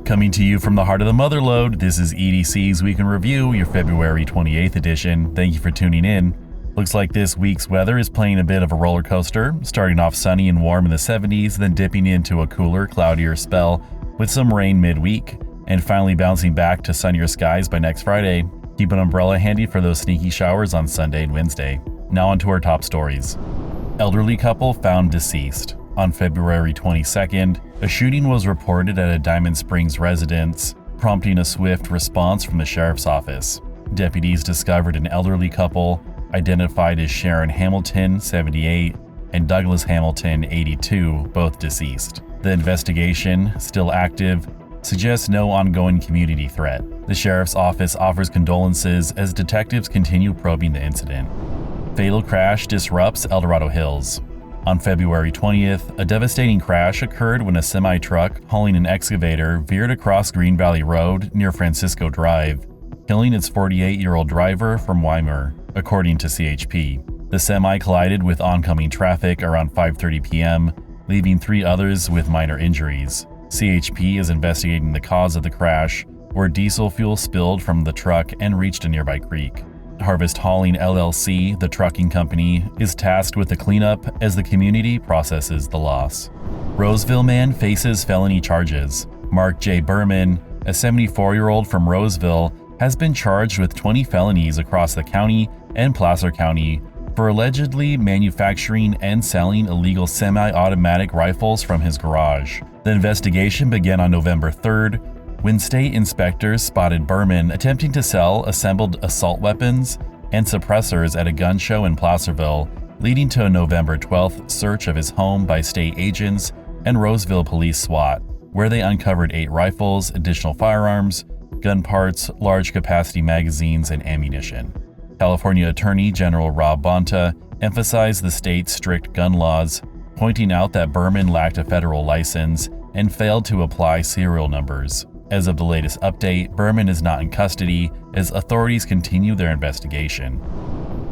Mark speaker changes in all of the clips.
Speaker 1: Coming to you from the heart of the Motherlode, this is EDC's Week in Review, your February 28th edition. Thank you for tuning in. Looks like this week's weather is playing a bit of a roller coaster, starting off sunny and warm in the 70s, then dipping into a cooler, cloudier spell with some rain midweek, and finally bouncing back to sunnier skies by next Friday. Keep an umbrella handy for those sneaky showers on Sunday and Wednesday. Now on to our top stories. Elderly couple found deceased. On February 22nd, a shooting was reported at a Diamond Springs residence, prompting a swift response from the sheriff's office. Deputies discovered an elderly couple, identified as Sharon Hamilton, 78, and Douglas Hamilton, 82, both deceased. The investigation, still active, suggests no ongoing community threat. The sheriff's office offers condolences as detectives continue probing the incident. Fatal crash disrupts El Dorado Hills. On February 20th, a devastating crash occurred when a semi-truck hauling an excavator veered across Green Valley Road near Francisco Drive, killing its 48-year-old driver from Weimar, according to CHP. The semi collided with oncoming traffic around 5:30 p.m., leaving 3 others with minor injuries. CHP is investigating the cause of the crash, where diesel fuel spilled from the truck and reached a nearby creek. Harvest Hauling LLC, the trucking company, is tasked with the cleanup as the community processes the loss. Roseville man faces felony charges. Mark J. Berman, a 74-year-old from Roseville, has been charged with 20 felonies across the county and Placer County for allegedly manufacturing and selling illegal semi-automatic rifles from his garage. The investigation began on November 3rd, when state inspectors spotted Berman attempting to sell assembled assault weapons and suppressors at a gun show in Placerville, leading to a November 12th search of his home by state agents and Roseville Police SWAT, where they uncovered 8 rifles, additional firearms, gun parts, large capacity magazines, and ammunition. California Attorney General Rob Bonta emphasized the state's strict gun laws, pointing out that Berman lacked a federal license and failed to apply serial numbers. As of the latest update, Berman is not in custody as authorities continue their investigation.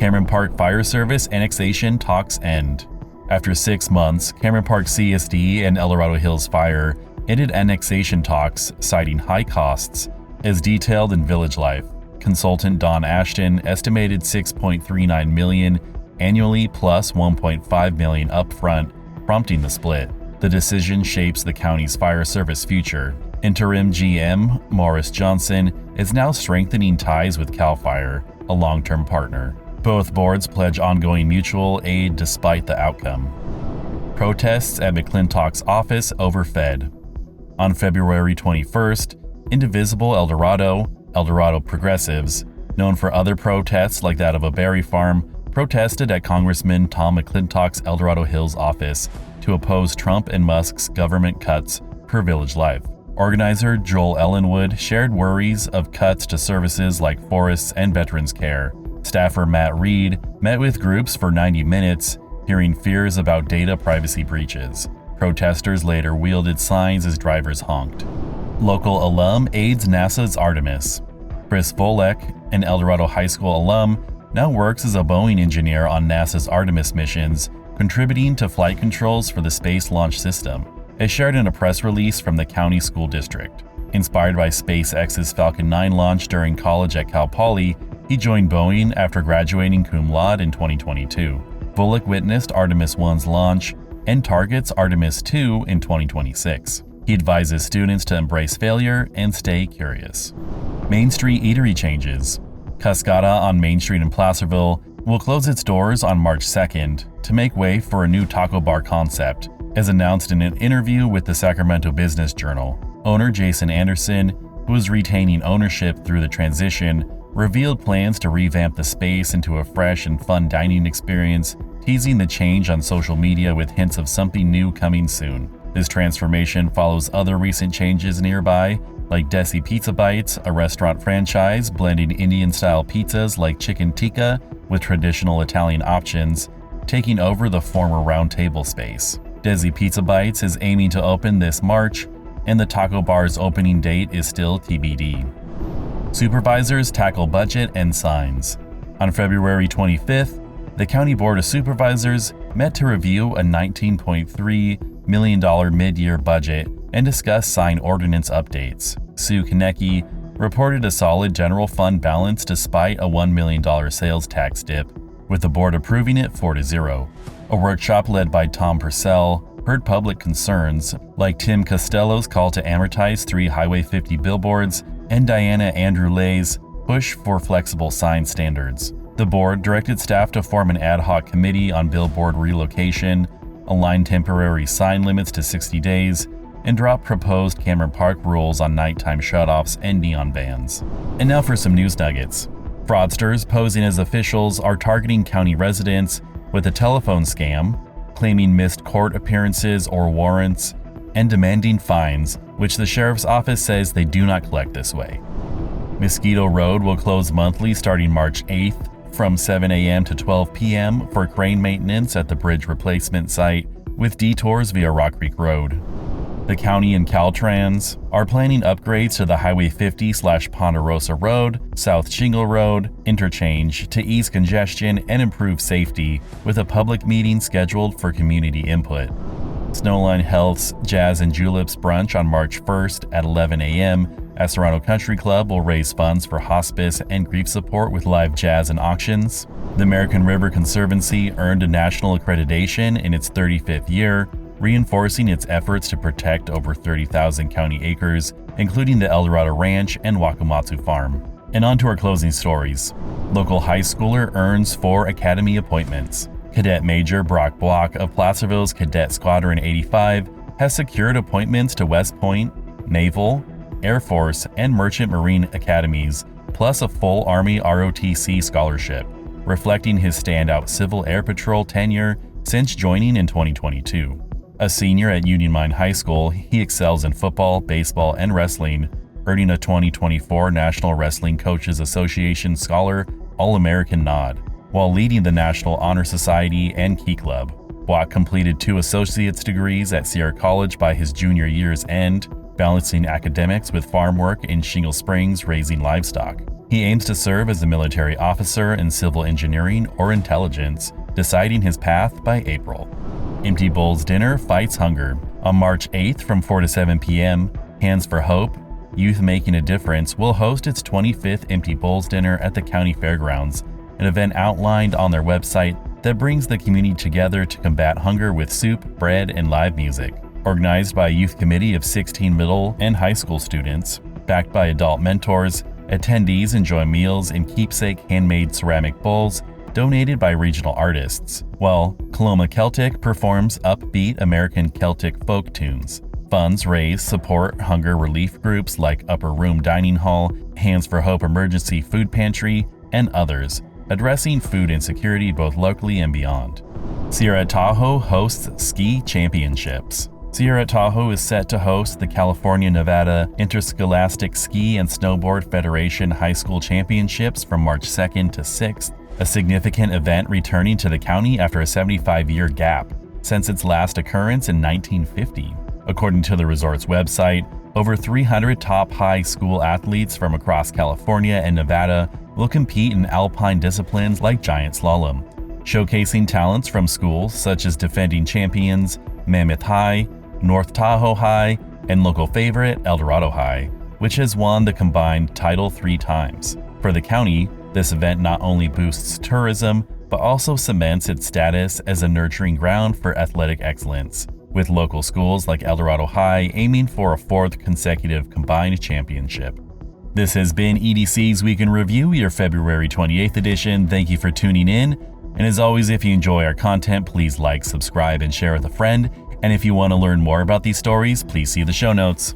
Speaker 1: Cameron Park Fire Service annexation talks end. After 6 months, Cameron Park CSD and El Dorado Hills Fire ended annexation talks, citing high costs, as detailed in Village Life. Consultant Don Ashton estimated $6.39 million annually plus $1.5 million upfront, prompting the split. The decision shapes the county's fire service future. Interim GM Morris Johnson is now strengthening ties with CAL FIRE, a long-term partner. Both boards pledge ongoing mutual aid despite the outcome. Protests at McClintock's office overfed. On February 21st, Indivisible El Dorado Progressives, known for other protests like that of a berry farm, protested at Congressman Tom McClintock's El Dorado Hills office to oppose Trump and Musk's government cuts per Village Life. Organizer Joel Ellenwood shared worries of cuts to services like forests and veterans care. Staffer Matt Reed met with groups for 90 minutes, hearing fears about data privacy breaches. Protesters later wielded signs as drivers honked. Local alum aids NASA's Artemis. Chris Volek, an El Dorado High School alum, now works as a Boeing engineer on NASA's Artemis missions, contributing to flight controls for the Space Launch System, as shared in a press release from the county school district. Inspired by SpaceX's Falcon 9 launch during college at Cal Poly, he joined Boeing after graduating cum laude in 2022. Volek witnessed Artemis 1's launch and targets Artemis 2 in 2026. He advises students to embrace failure and stay curious. Main Street eatery changes. Cascada on Main Street in Placerville will close its doors on March 2nd to make way for a new taco bar concept, as announced in an interview with the Sacramento Business Journal. Owner Jason Anderson, who is retaining ownership through the transition, revealed plans to revamp the space into a fresh and fun dining experience, teasing the change on social media with hints of something new coming soon. This transformation follows other recent changes nearby, like Desi Pizza Bites, a restaurant franchise blending Indian-style pizzas like chicken tikka with traditional Italian options, taking over the former Round Table space. Desi Pizza Bites is aiming to open this March, and the taco bar's opening date is still TBD. Supervisors tackle budget and signs. On February 25th, the County Board of Supervisors met to review a $19.3 million mid-year budget and discuss sign ordinance updates. Sue Konecki reported a solid general fund balance despite a $1 million sales tax dip, with the board approving it 4-0. A workshop led by Tom Purcell heard public concerns, like Tim Costello's call to amortize 3 Highway 50 billboards and Diana Andrew Lay's push for flexible sign standards. The board directed staff to form an ad hoc committee on billboard relocation, align temporary sign limits to 60 days, and drop proposed Cameron Park rules on nighttime shutoffs and neon bans. And now for some news nuggets. Fraudsters posing as officials are targeting county residents with a telephone scam, claiming missed court appearances or warrants, and demanding fines, which the sheriff's office says they do not collect this way. Mosquito Road will close monthly starting March 8th from 7 a.m. to 12 p.m. for crane maintenance at the bridge replacement site, with detours via Rock Creek Road. The county and Caltrans are planning upgrades to the Highway 50/Ponderosa Road, South Shingle Road interchange to ease congestion and improve safety, with a public meeting scheduled for community input. Snowline Health's Jazz and Juleps brunch on March 1st at 11 a.m. at Serrano Country Club will raise funds for hospice and grief support with live jazz and auctions. The American River Conservancy earned a national accreditation in its 35th year, reinforcing its efforts to protect over 30,000 county acres, including the El Dorado Ranch and Wakamatsu Farm. And on to our closing stories. Local high schooler earns 4 academy appointments. Cadet Major Brock Block of Placerville's Cadet Squadron 85 has secured appointments to West Point, Naval, Air Force, and Merchant Marine academies, plus a full Army ROTC scholarship, reflecting his standout Civil Air Patrol tenure since joining in 2022. A senior at Union Mine High School, he excels in football, baseball, and wrestling, earning a 2024 National Wrestling Coaches Association Scholar All-American nod, while leading the National Honor Society and Key Club. Block completed 2 associate's degrees at Sierra College by his junior year's end, balancing academics with farm work in Shingle Springs raising livestock. He aims to serve as a military officer in civil engineering or intelligence, deciding his path by April. Empty Bowls Dinner Fights Hunger. On March 8th from 4 to 7 p.m., Hands for Hope, Youth Making a Difference will host its 25th Empty Bowls Dinner at the County Fairgrounds, an event outlined on their website that brings the community together to combat hunger with soup, bread, and live music. Organized by a youth committee of 16 middle and high school students, backed by adult mentors, attendees enjoy meals in keepsake handmade ceramic bowls donated by regional artists, while Coloma Celtic performs upbeat American Celtic folk tunes. Funds raised support hunger relief groups like Upper Room Dining Hall, Hands for Hope Emergency Food Pantry, and others, addressing food insecurity both locally and beyond. Sierra Tahoe hosts Ski Championships. Sierra Tahoe is set to host the California-Nevada Interscholastic Ski and Snowboard Federation High School Championships from March 2nd to 6th, a significant event returning to the county after a 75-year gap since its last occurrence in 1950. According to the resort's website, over 300 top high school athletes from across California and Nevada will compete in alpine disciplines like giant slalom, showcasing talents from schools such as defending champions Mammoth High, North Tahoe High, and local favorite El Dorado High, which has won the combined title 3 times. For the county, this event not only boosts tourism, but also cements its status as a nurturing ground for athletic excellence, with local schools like El Dorado High aiming for a 4th consecutive combined championship. This has been EDC's Week in Review, your February 28th edition. Thank you for tuning in. And as always, if you enjoy our content, please like, subscribe, and share with a friend. And if you want to learn more about these stories, please see the show notes.